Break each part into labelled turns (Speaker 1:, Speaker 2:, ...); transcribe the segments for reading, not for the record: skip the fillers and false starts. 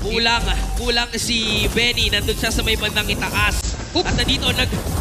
Speaker 1: Kulang si Benny, nandun siya sa may bandang itaas. At nandito,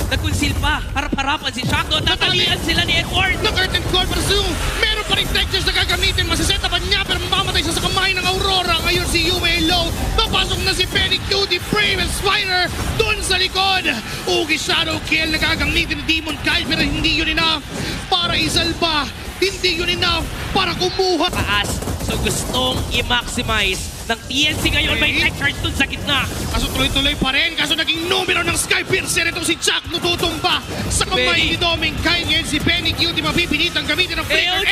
Speaker 1: nagkunsil pa. Harap-harapan si Shadow. Natalian sila ni Edward.
Speaker 2: Nag-earth and core, pero zoom. Meron pa rin textures na gagamitin. Masasetapan niya, pero mamamatay siya sa kamay ng Aurora. Ngayon si Yue low. Papasok na si Penny Cutie, Brave and Spider. Doon sa likod. Ugi Shadow Kill na gagamitin ni Demon Kyle, pero hindi yun enough para isalba. Hindi yun enough para kumuha.
Speaker 1: Taas. So gustong i-maximize ng TNC ngayon. May tech charge dun sa gitna.
Speaker 2: Kaso tuloy-tuloy pa rin. Kaso naging numero ng Skypiercer. Itong si Chuck natutumba sa kamay ni Doming Kyle. Ngayon si Penny Cutie mapipilitang gamitin ng Flicker.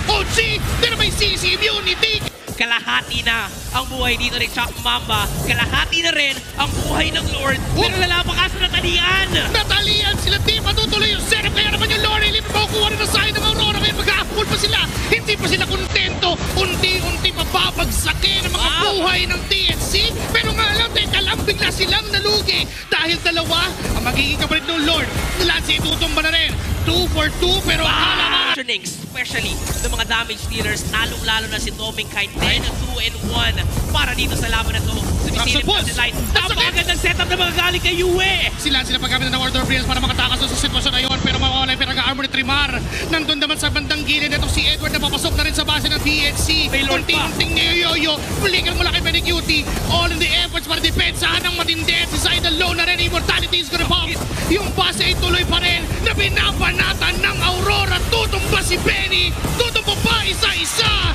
Speaker 2: OG! Pero may CC immunity.
Speaker 1: Kalahati na ang buhay dito ni Chuck Mamba. Kalahati na rin ang buhay ng Lord. Pero lalapakas na natalian.
Speaker 2: Natalian sila. Di matutuloy yung setup. Kaya naman yung Lord. Libre pa kukuha rin na side ng Aurora. Kaya mag-a-full pa sila. Hindi pa sila kontento. Unti-unti mapapagsakin ang mga buhay ng TNC. Pero nga lang, teka lang, bigla silang nalugi. Dahil dalawa, ang magiging kapalit ng Lord. Lance itutumba na rin. 2 for 2, pero akala nga.
Speaker 1: Especially ng mga damage dealers, lalong-lalo na si Doming Kite. 10-2-1 para dito sa laban na to. Sumisilip na si Light. Napakagandang setup na mga galing kay Yue.
Speaker 2: Sila paggamit ng Order of Brilliance para makatakas sa sitwasyon na yun. Pero mawawala yung pinag-armor ni Trimar. Nandun naman sa bandang gilid. Ito si Edward na papasok na rin sa base ng TNC. Unti-unting niyoyoyo. Flicker mula kay Penny Cutie. All in the efforts para depensahan ng matindi. Si Side alone na rin. Immortality is gonna pop. Yung base ay tuloy pa rin na binabanatan ng Aurora. Tutumba si Penny. Tutumba pa isa-isa.